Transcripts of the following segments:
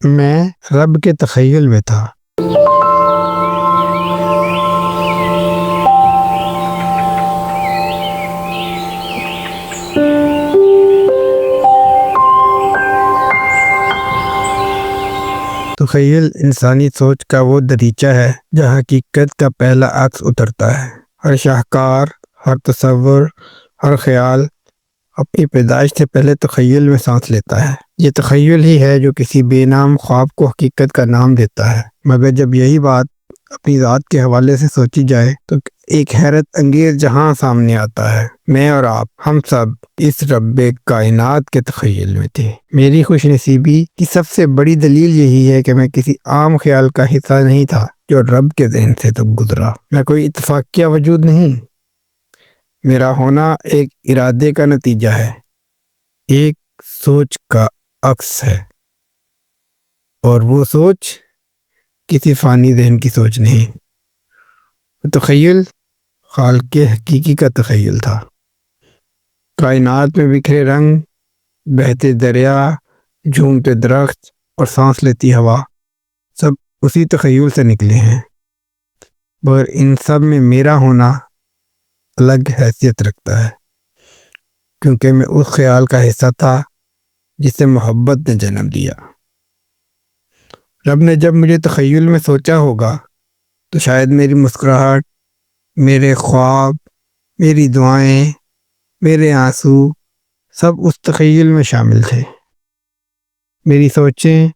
میں رب کے تخیل میں تھا۔ تخیل انسانی سوچ کا وہ دریچہ ہے جہاں حقیقت کا پہلا عکس اترتا ہے۔ ہر شاہکار، ہر تصور، ہر خیال اپنی پیدائش سے پہلے تخیل میں سانس لیتا ہے۔ یہ تخیل ہی ہے جو کسی بے نام خواب کو حقیقت کا نام دیتا ہے۔ مگر جب یہی بات اپنی ذات کے حوالے سے سوچی جائے تو ایک حیرت انگیز جہاں سامنے آتا ہے۔ میں اور آپ، ہم سب اس رب کائنات کے تخیل میں تھے۔ میری خوش نصیبی کی سب سے بڑی دلیل یہی ہے کہ میں کسی عام خیال کا حصہ نہیں تھا جو رب کے ذہن سے تو گزرا۔ میں کوئی اتفاقیہ وجود نہیں، میرا ہونا ایک ارادے کا نتیجہ ہے، ایک سوچ کا عکس ہے، اور وہ سوچ کسی فانی ذہن کی سوچ نہیں۔ تخیل خالق حقیقی کا تخیل تھا۔ کائنات میں بکھرے رنگ، بہتے دریا، جھومتے درخت اور سانس لیتی ہوا سب اسی تخیل سے نکلے ہیں، مگر ان سب میں میرا ہونا الگ حیثیت رکھتا ہے، کیونکہ میں اس خیال کا حصہ تھا جسے محبت نے جنم دیا۔ رب نے جب مجھے تخیل میں سوچا ہوگا تو شاید میری مسکراہٹ، میرے خواب، میری دعائیں، میرے آنسو سب اس تخیل میں شامل تھے۔ میری سوچیں،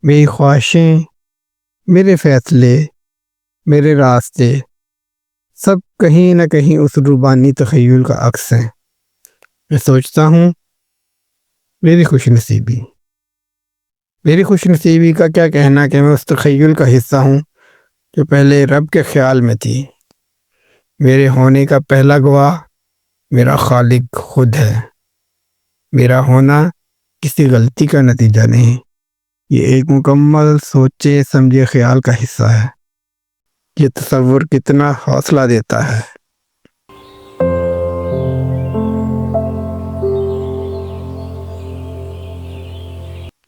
میری خواہشیں، میرے فیصلے، میرے راستے سب کہیں نہ کہیں اس روبانی تخیل کا عکس ہیں۔ میں سوچتا ہوں میری خوش نصیبی کا کیا کہنا کہ میں اس تخیل کا حصہ ہوں جو پہلے رب کے خیال میں تھی۔ میرے ہونے کا پہلا گواہ میرا خالق خود ہے۔ میرا ہونا کسی غلطی کا نتیجہ نہیں، یہ ایک مکمل سوچے سمجھے خیال کا حصہ ہے۔ یہ تصور کتنا حوصلہ دیتا ہے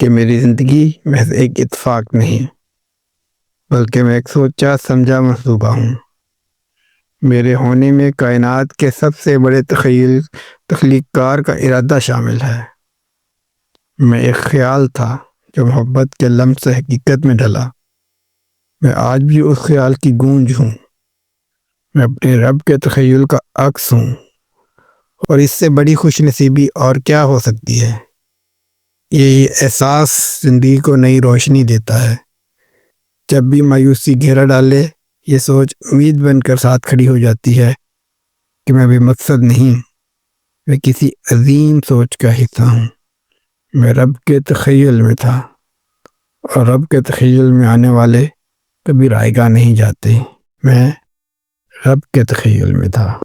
کہ میری زندگی محض ایک اتفاق نہیں، بلکہ میں ایک سوچا سمجھا منصوبہ ہوں۔ میرے ہونے میں کائنات کے سب سے بڑے تخلیق کار کا ارادہ شامل ہے۔ میں ایک خیال تھا جو محبت کے لمس سے حقیقت میں ڈھلا۔ میں آج بھی اس خیال کی گونج ہوں۔ میں اپنے رب کے تخیل کا عکس ہوں، اور اس سے بڑی خوش نصیبی اور کیا ہو سکتی ہے؟ یہ احساس زندگی کو نئی روشنی دیتا ہے۔ جب بھی مایوسی گھیرا ڈالے، یہ سوچ امید بن کر ساتھ کھڑی ہو جاتی ہے کہ میں بے مقصد نہیں، میں کسی عظیم سوچ کا حصہ ہوں۔ میں رب کے تخیل میں تھا، اور رب کے تخیل میں آنے والے کبھی رائیگاں نہیں جاتے۔ میں رب کے تخیل میں تھا۔